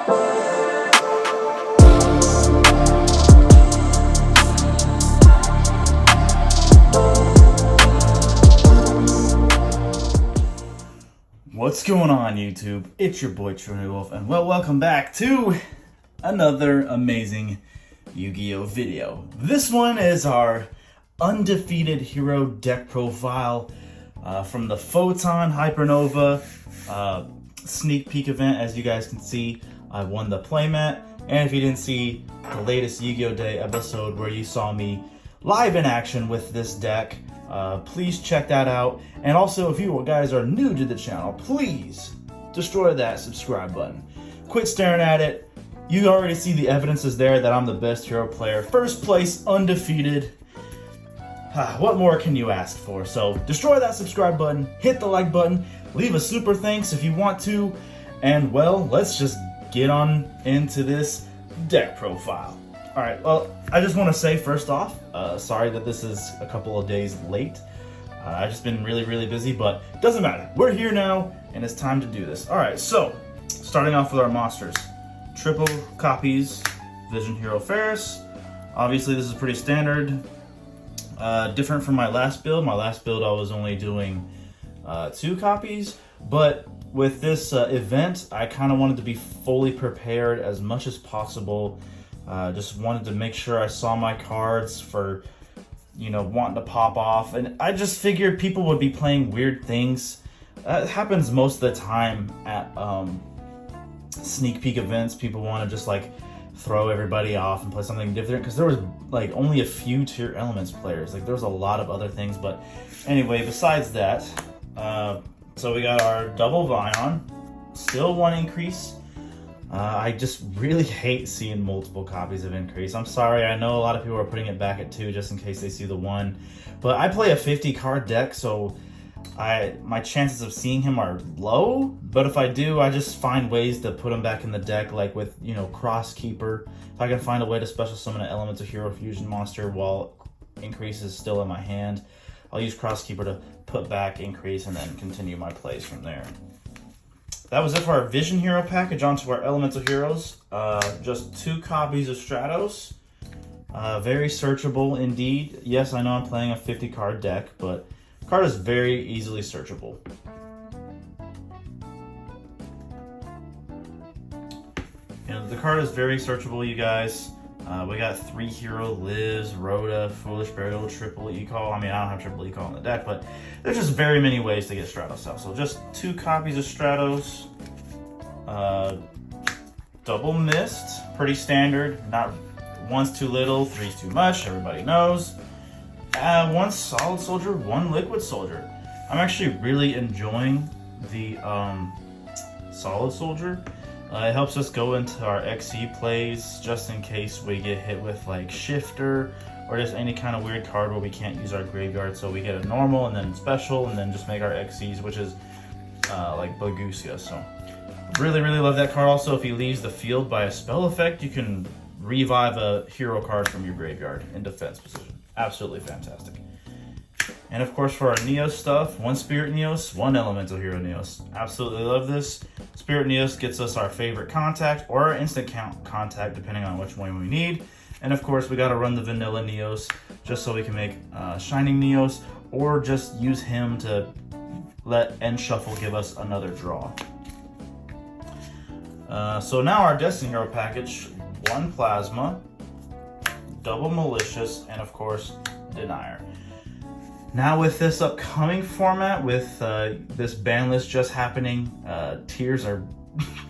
What's going on, YouTube? It's your boy Trinity Wolf, and welcome back to another amazing Yu-Gi-Oh video. This one is our Undefeated hero deck profile from the Photon Hypernova sneak peek event. As you guys can see, I won the playmat, and if you didn't see the latest Yu-Gi-Oh Day episode where you saw me live in action with this deck, please check that out. And also, if you guys are new to the channel, please destroy that subscribe button. Quit staring at it. You already see the evidence is there that I'm the best hero player. First place, undefeated. What more can you ask for? So destroy that subscribe button, hit the like button, leave a super thanks if you want to, and well, let's just get on into this deck profile. Alright, well, I just want to say first off, sorry that this is a couple of days late. I've just been really busy, but it doesn't matter. We're here now, and it's time to do this. Alright, so, starting off with our monsters. Triple copies, Vision Hero Ferris. Obviously, this is pretty standard. Different from my last build. My last build, I was only doing 2 copies, but with this event, I kind of wanted to be fully prepared as much as possible. Just wanted to make sure I saw my cards for, you know, wanting to pop off. And I just figured people would be playing weird things. It happens most of the time at sneak peek events. People want to just like throw everybody off and play something different. Because there was like only a few tier elements players. Like there was a lot of other things. But anyway, besides that, so we got our double Vion. Still 1 increase. I just really hate seeing multiple copies of increase. I'm sorry, I know a lot of people are putting it back at 2 just in case they see the 1. But I play a 50 card deck, so my chances of seeing him are low. But if I do, I just find ways to put him back in the deck, like with, you know, Cross Keeper. If I can find a way to special summon an Elemental Hero Fusion monster while increase is still in my hand, I'll use Cross Keeper to put back increase and then continue my plays from there. That was it for our Vision Hero package. On to our Elemental Heroes. Just 2 copies of Stratos. Very searchable indeed. Yes, I know I'm playing a 50 card deck, but the card is very easily searchable. You know, the card is very searchable, you guys. We got 3 hero Liz, Rhoda, Foolish Burial, Triple E-Call. I mean, I don't have Triple E-Call in the deck, but there's just very many ways to get Stratos out. So just 2 copies of Stratos. Double Mist, pretty standard. Not 1's too little, 3's too much. Everybody knows. 1 Solid Soldier, 1 Liquid Soldier. I'm actually really enjoying the Solid Soldier. It helps us go into our XC plays just in case we get hit with like Shifter or just any kind of weird card where we can't use our graveyard. So we get a normal and then special and then just make our XCs, which is like Blagusia. So really love that card. Also, if he leaves the field by a spell effect, you can revive a hero card from your graveyard in defense position. Absolutely fantastic. And of course, for our Neos stuff, 1 Spirit Neos, 1 Elemental Hero Neos. Absolutely love this. Spirit Neos gets us our favorite contact or our instant count contact, depending on which one we need. And of course, we got to run the vanilla Neos just so we can make Shining Neos, or just use him to let End Shuffle give us another draw. So now our Destiny Hero package, 1 Plasma, double Malicious, and of course, Denier. Now with this upcoming format, with this ban list just happening, tiers are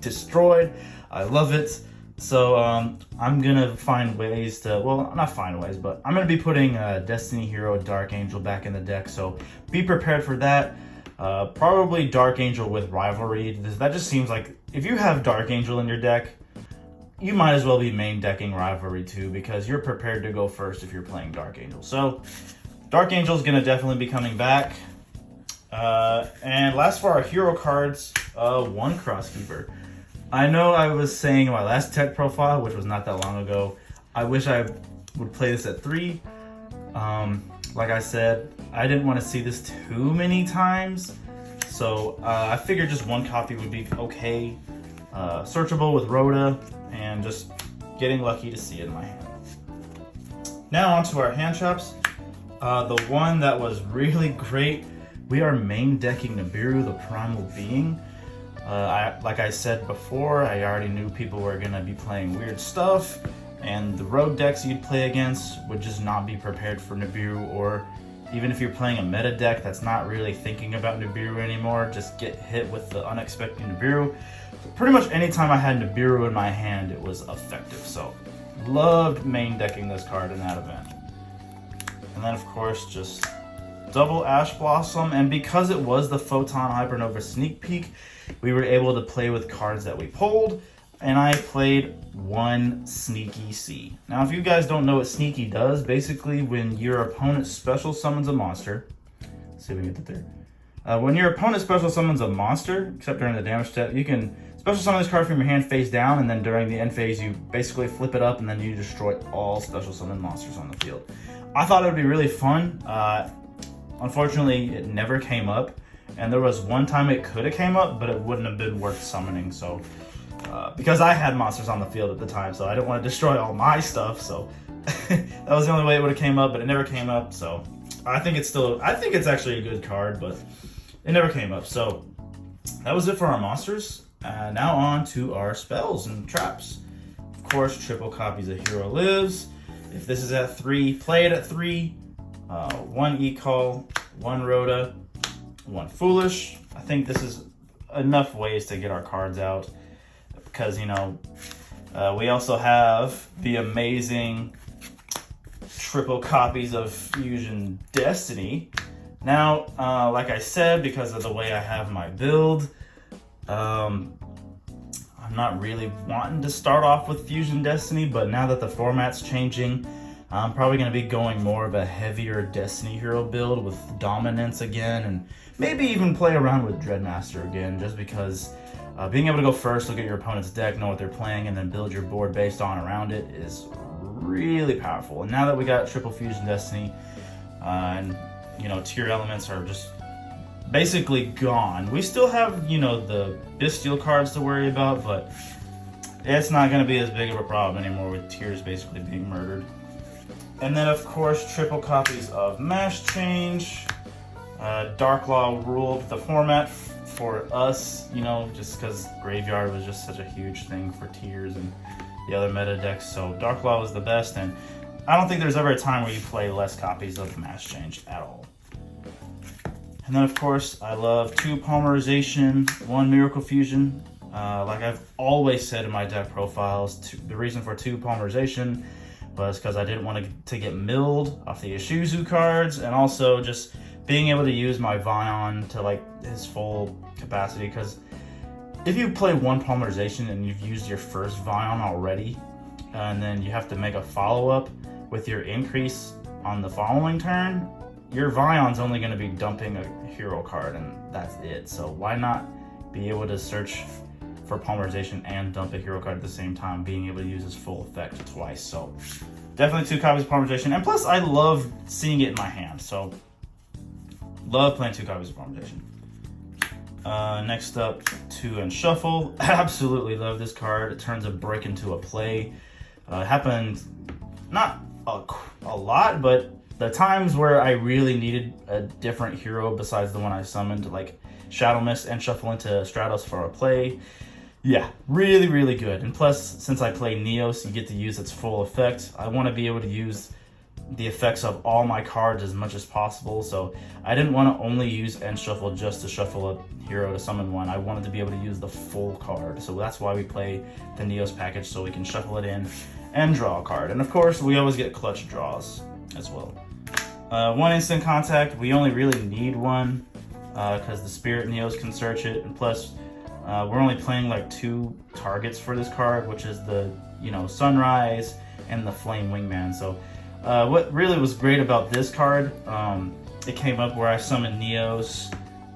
destroyed. I love it. So I'm gonna find ways to, well, not find ways, but I'm gonna be putting Destiny Hero Dark Angel back in the deck. So be prepared for that. Probably Dark Angel with Rivalry. That just seems like if you have Dark Angel in your deck, you might as well be main decking Rivalry too, because you're prepared to go first if you're playing Dark Angel. So Dark Angel is going to definitely be coming back. And last for our hero cards, 1 Crosskeeper. I know I was saying in my last tech profile, which was not that long ago, I wish I would play this at 3. Like I said, I didn't want to see this too many times. So I figured just 1 copy would be okay. searchable with Rhoda, and just getting lucky to see it in my hand. Now onto our hand traps. The one that was really great, we are main decking Nibiru, the Primal Being. Like I said before, I already knew people were going to be playing weird stuff, and the road decks you'd play against would just not be prepared for Nibiru, or even if you're playing a meta deck that's not really thinking about Nibiru anymore, just get hit with the unexpected Nibiru. So pretty much anytime I had Nibiru in my hand, it was effective. So loved main decking this card in that event. And then of course just double Ash Blossom, and because it was the Photon Hypernova sneak peek, we were able to play with cards that we pulled, and I played one Sneaky C. Now, if you guys don't know what Sneaky does, basically when your opponent special summons a monster, let's see if we can get that there. When your opponent special summons a monster, except during the damage step, you can special summon this card from your hand face down, and then during the end phase, you basically flip it up, and then you destroy all special summon monsters on the field. I thought it would be really fun. Unfortunately, it never came up, and there was one time it could have came up, but it wouldn't have been worth summoning. So, because I had monsters on the field at the time, so I didn't want to destroy all my stuff. So that was the only way it would have came up, but it never came up. So I think it's actually a good card, but it never came up. So that was it for our monsters. Now on to our spells and traps. Of course, triple copies of Hero Lives. If this is at 3, play it at 3. 1 E-Call, 1 Rhoda, 1 Foolish. I think this is enough ways to get our cards out, because, you know, we also have the amazing triple copies of Fusion Destiny. Now, like I said, because of the way I have my build, I'm not really wanting to start off with Fusion Destiny, but now that the format's changing, I'm probably going to be going more of a heavier Destiny hero build with Dominance again, and maybe even play around with Dreadmaster again, just because being able to go first, look at your opponent's deck, know what they're playing, and then build your board based on around it is really powerful. And now that we got triple Fusion Destiny, and, you know, tier elements are just basically gone. We still have, you know, the Bestial cards to worry about, but it's not going to be as big of a problem anymore with tiers basically being murdered. And then, of course, triple copies of Mash Change. Darklaw ruled the format for us, you know, just because Graveyard was just such a huge thing for tiers and the other meta decks. So Darklaw was the best, and I don't think there's ever a time where you play less copies of Mash Change at all. And then, of course, I love 2 Polymerization, 1 Miracle Fusion. Like I've always said in my deck profiles, the reason for 2 Polymerization was because I didn't want to get milled off the Ishizu cards, and also just being able to use my Vion to like his full capacity, because if you play 1 Polymerization and you've used your first Vion already, and then you have to make a follow-up with your increase on the following turn, your Vion's only going to be dumping a hero card, and that's it. So why not be able to search for Polymerization and dump a hero card at the same time, being able to use its full effect twice? So definitely 2 copies of Polymerization, and plus I love seeing it in my hand, so love playing 2 copies of Polymerization. Next up, 2 Unshuffle. Absolutely love this card. It turns a brick into a play. It happened not a lot, but the times where I really needed a different hero besides the one I summoned, like Shadow Mist and Shuffle into Stratos for a play. Yeah, really, really good. And plus, since I play Neos, you get to use its full effect. I want to be able to use the effects of all my cards as much as possible, so I didn't want to only use End Shuffle just to shuffle a hero to summon one. I wanted to be able to use the full card, so that's why we play the Neos package, so we can shuffle it in and draw a card. And of course, we always get clutch draws as well. 1 Instant Contact. We only really need 1 because the Spirit Neos can search it, and plus we're only playing like 2 targets for this card, which is the, you know, Sunrise and the Flame Wingman. So what really was great about this card, it came up where I summoned Neos,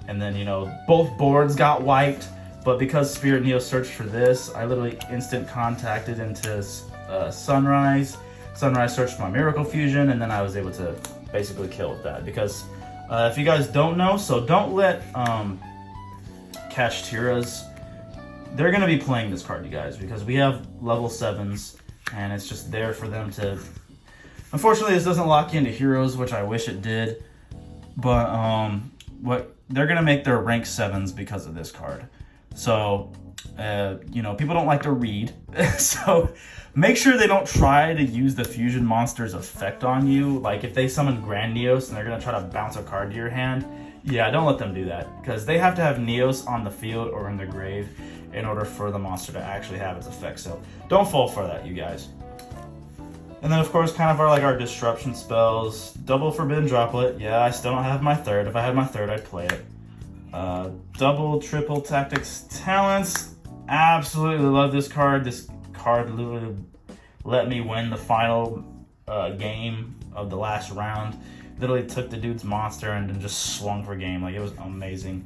and then, you know, both boards got wiped, but because Spirit Neos searched for this, I literally instant contacted into Sunrise. Sunrise searched my Miracle Fusion, and then I was able to basically kill with that. Because if you guys don't know, so don't let Kashtira's they're going to be playing this card, you guys, because we have level 7s, and it's just there for them to... Unfortunately, this doesn't lock you into heroes, which I wish it did, but what they're going to make their rank 7s because of this card. So, you know, people don't like to read, so make sure they don't try to use the Fusion Monster's effect on you. Like, if they summon Grandiose and they're going to try to bounce a card to your hand, yeah, don't let them do that, because they have to have Neos on the field or in the grave in order for the monster to actually have its effect. So don't fall for that, you guys. And then, of course, kind of our disruption spells. Double Forbidden Droplet. Yeah, I still don't have my third. If I had my third, I'd play it. Double, triple Tactics Talents. Absolutely love this card. This card literally let me win the final game of the last round. Literally took the dude's monster and then just swung for game. Like, it was amazing.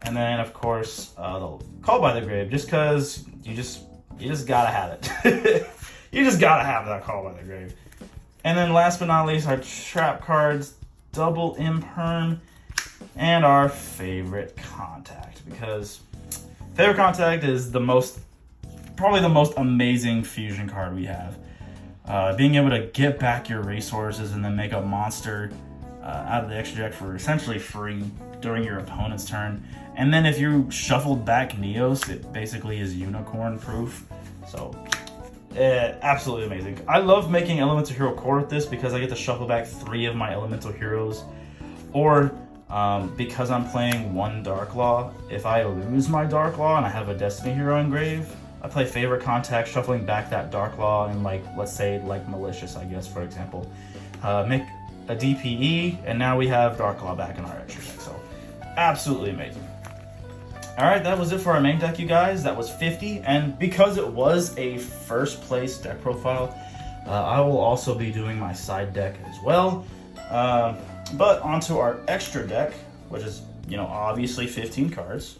And then, of course, the Call by the Grave, just because you just gotta have it. You just gotta have that Call by the Grave. And then last but not least, our trap cards, Double Imperm, and our favorite Contact, because favorite Contact is probably the most amazing fusion card we have. Being able to get back your resources and then make a monster out of the extra deck for essentially free during your opponent's turn. And then if you shuffled back Neos, it basically is unicorn proof. So, absolutely amazing. I love making Elemental Hero Core with this because I get to shuffle back 3 of my Elemental Heroes. Or, because I'm playing 1 Dark Law, if I lose my Dark Law and I have a Destiny Hero engraved, I play Favorite Contact, shuffling back that Dark Law and, like, let's say, like, Malicious, I guess, for example. Make a DPE, and now we have Dark Law back in our extra deck, so absolutely amazing. Alright, that was it for our main deck, you guys. That was 50, and because it was a first place deck profile, I will also be doing my side deck as well. But onto our extra deck, which is, you know, obviously 15 cards.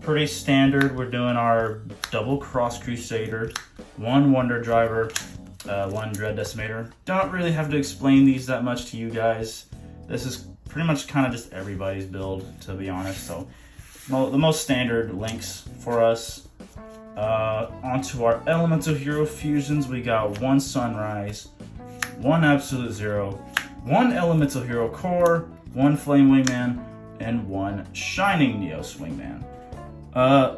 Pretty standard. We're doing our double Cross Crusader, 1 Wonder Driver, 1 Dread Decimator. Don't really have to explain these that much to you guys. This is pretty much kind of just everybody's build, to be honest. So the most standard links for us. Onto our Elemental Hero Fusions, we got 1 Sunrise, 1 Absolute Zero, 1 Elemental Hero Core, 1 Flame Wingman, and 1 Shining Neos Wingman.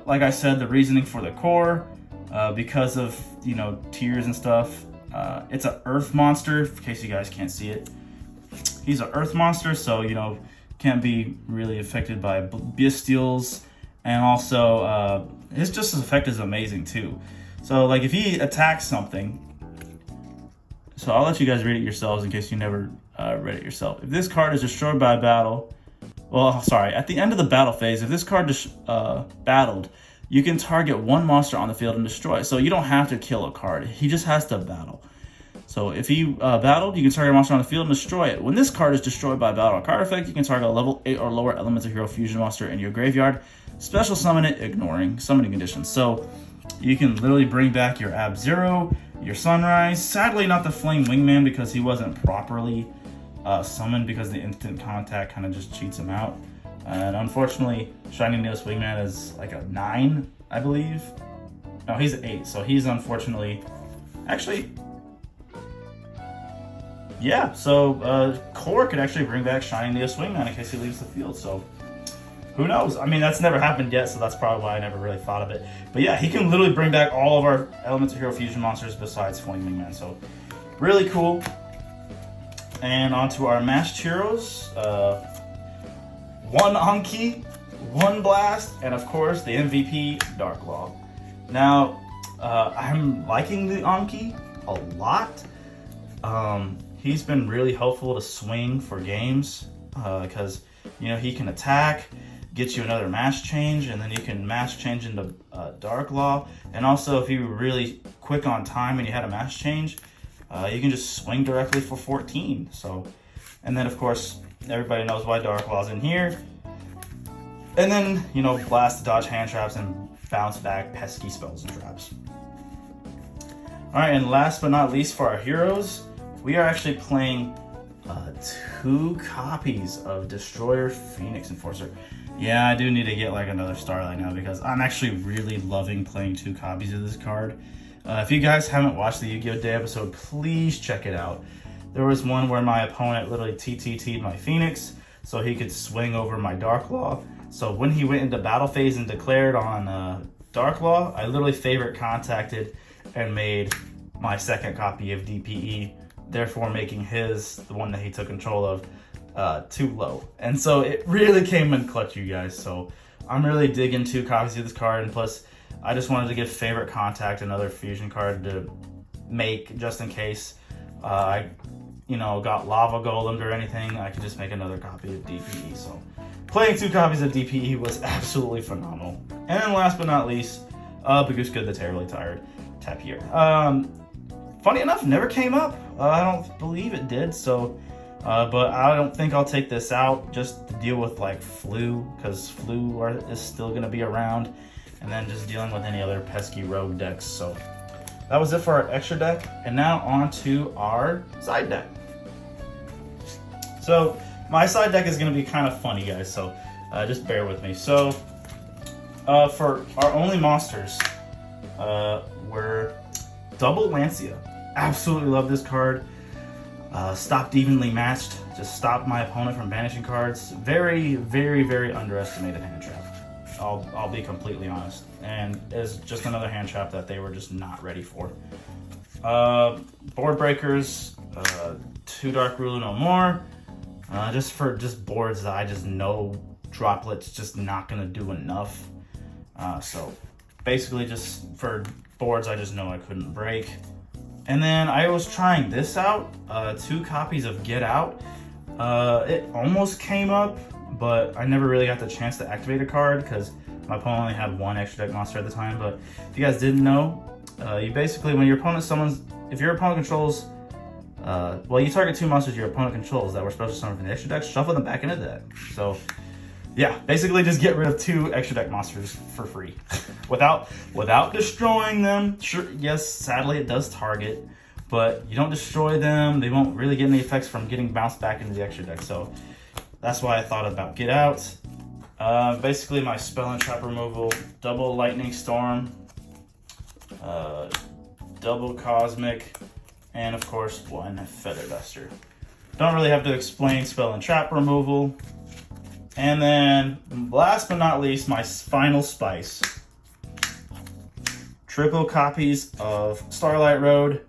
Like I said, the reasoning for the core, because of, you know, tiers and stuff, it's an earth monster, in case you guys can't see it. He's an earth monster, so, you know, can't be really affected by bestials, and also, his just effect is amazing too. So, like, if he attacks something, so I'll let you guys read it yourselves in case you never read it yourself. If this card is destroyed by a battle, well, sorry, at the end of the battle phase, if this card is battled, you can target 1 monster on the field and destroy it. So you don't have to kill a card. He just has to battle. So if he battled, you can target a monster on the field and destroy it. When this card is destroyed by a battle or card effect, you can target a level 8 or lower Elemental Hero Fusion monster in your graveyard. Special summon it, ignoring summoning conditions. So you can literally bring back your Ab-Zero, your Sunrise. Sadly, not the Flame Wingman because he wasn't properly summoned because the instant contact kind of just cheats him out. And unfortunately, Shining Neos Wingman is like a 9, I believe. No, he's an 8, so he's unfortunately... Actually... Yeah, so Core could actually bring back Shining Neos Wingman in case he leaves the field, so... Who knows? I mean, that's never happened yet, so that's probably why I never really thought of it. But yeah, he can literally bring back all of our Elemental Hero Fusion monsters besides Flame Wingman, so... Really cool. And onto our Masked Heroes. 1 Anki, 1 Blast, and of course the MVP, Dark Law. Now, I'm liking the Anki a lot. He's been really helpful to swing for games because, you know, he can attack, get you another mass change, and then you can mass change into Dark Law. And also, if you were really quick on time and you had a mass change, you can just swing directly for 14. So, and then of course, everybody knows why Dark Law's in here. And then, you know, blast to dodge hand traps and bounce back pesky spells and traps. Alright, and last but not least for our heroes, we are actually playing 2 copies of Destroyer Phoenix Enforcer. Yeah, I do need to get like another Starlight now because I'm actually really loving playing 2 copies of this card. If you guys haven't watched the Yu-Gi-Oh! Day episode, please check it out. There was one where my opponent literally TTT'd my Phoenix so he could swing over my Dark Law. So when he went into battle phase and declared on Dark Law, I literally favorite contacted and made my second copy of DPE, therefore making his, the one that he took control of, too low. And so it really came in clutch, you guys. So I'm really digging 2 copies of this card, and plus I just wanted to give favorite contact another fusion card to make just in case I got lava golemed or anything. I could just make another copy of DPE. So playing 2 copies of DPE was absolutely phenomenal. And then last but not least, Baguska the Terribly Tired Tapir. Funny enough, never came up. I don't believe it did. So but I don't think I'll take this out just to deal with like flu, because flu is still going to be around, and then just dealing with any other pesky rogue decks. So that was it for our extra deck, and now on to our side deck. So my side deck is going to be kind of funny, guys, so just bear with me. So for our only monsters, we're double Lancia. Absolutely love this card. Stopped evenly matched, just stopped my opponent from banishing cards. Very, very, very underestimated hand trap. I'll be completely honest. And it's just another hand trap that they were just not ready for. Board breakers, 2 Dark Ruler no more. Just for boards that I just know Droplet's just not gonna do enough. So basically just for boards I just know I couldn't break. And then I was trying this out, 2 copies of Get Out. It almost came up, but I never really got the chance to activate a card because my opponent only had 1 extra deck monster at the time. But if you guys didn't know, you basically, when your opponent summons, if your opponent controls, well, you target 2 monsters your opponent controls that were supposed to summon from the extra deck, shuffle them back into the deck. So yeah, basically just get rid of 2 extra deck monsters for free without destroying them. Sure, yes, sadly it does target, but you don't destroy them. They won't really get any effects from getting bounced back into the extra deck. So that's why I thought about Get Out. Basically my spell and trap removal, double Lightning Storm, double Cosmic, and of course 1 Feather Duster. Don't really have to explain spell and trap removal. And then, last but not least, my final spice. Triple copies of Starlight Road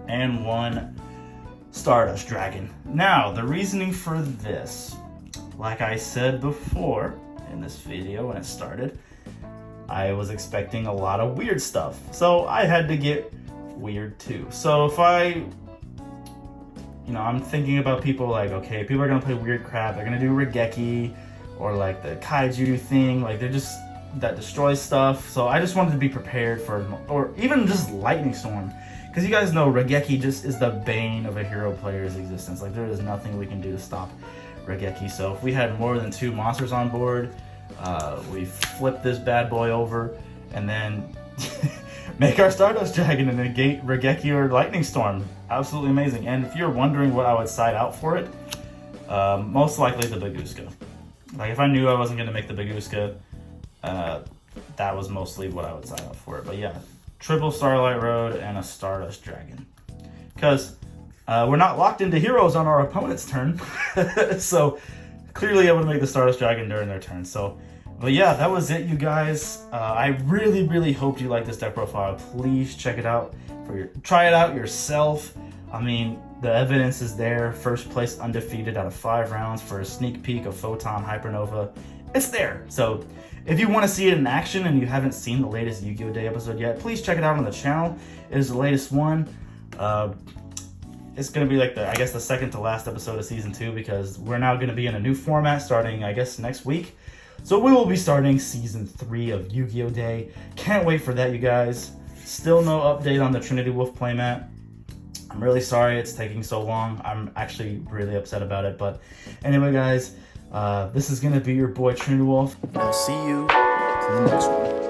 and 1 Stardust Dragon. Now, the reasoning for this, like I said before in this video when it started, I was expecting a lot of weird stuff. So I had to get weird too. So if I'm thinking about people like, okay, people are gonna play weird crap. They're gonna do Regeki or like the Kaiju thing. Like they're just, that destroys stuff. So I just wanted to be prepared for, or even just Lightning Storm. Because you guys know Regeki just is the bane of a hero player's existence. Like there is nothing we can do to stop Regeki. So if we had more than 2 monsters on board, we flip this bad boy over and then make our Stardust Dragon and negate Regeki or Lightning Storm. Absolutely amazing. And if you're wondering what I would side out for it, most likely the Baguska. Like if I knew I wasn't going to make the Baguska, that was mostly what I would side out for it. But yeah, triple Starlight Road and a Stardust Dragon. Because we're not locked into heroes on our opponent's turn. So clearly I would make the Stardust Dragon during their turn. So, but yeah, that was it, you guys. I really, really hope you like this deck profile. Please check it out. Try it out yourself. I mean, the evidence is there. First place undefeated out of 5 rounds for a sneak peek of Photon Hypernova. It's there. So if you want to see it in action and you haven't seen the latest Yu-Gi-Oh! Day episode yet, please check it out on the channel. It is the latest one. It's going to be like I guess the second to last episode of season 2, because we're now going to be in a new format starting, I guess, next week. So we will be starting season 3 of Yu-Gi-Oh! Day. Can't wait for that, you guys. Still no update on the Trinity Wolf playmat. I'm really sorry it's taking so long. I'm actually really upset about it. But anyway, guys, this is going to be your boy Trinity Wolf. I'll see you in the next one.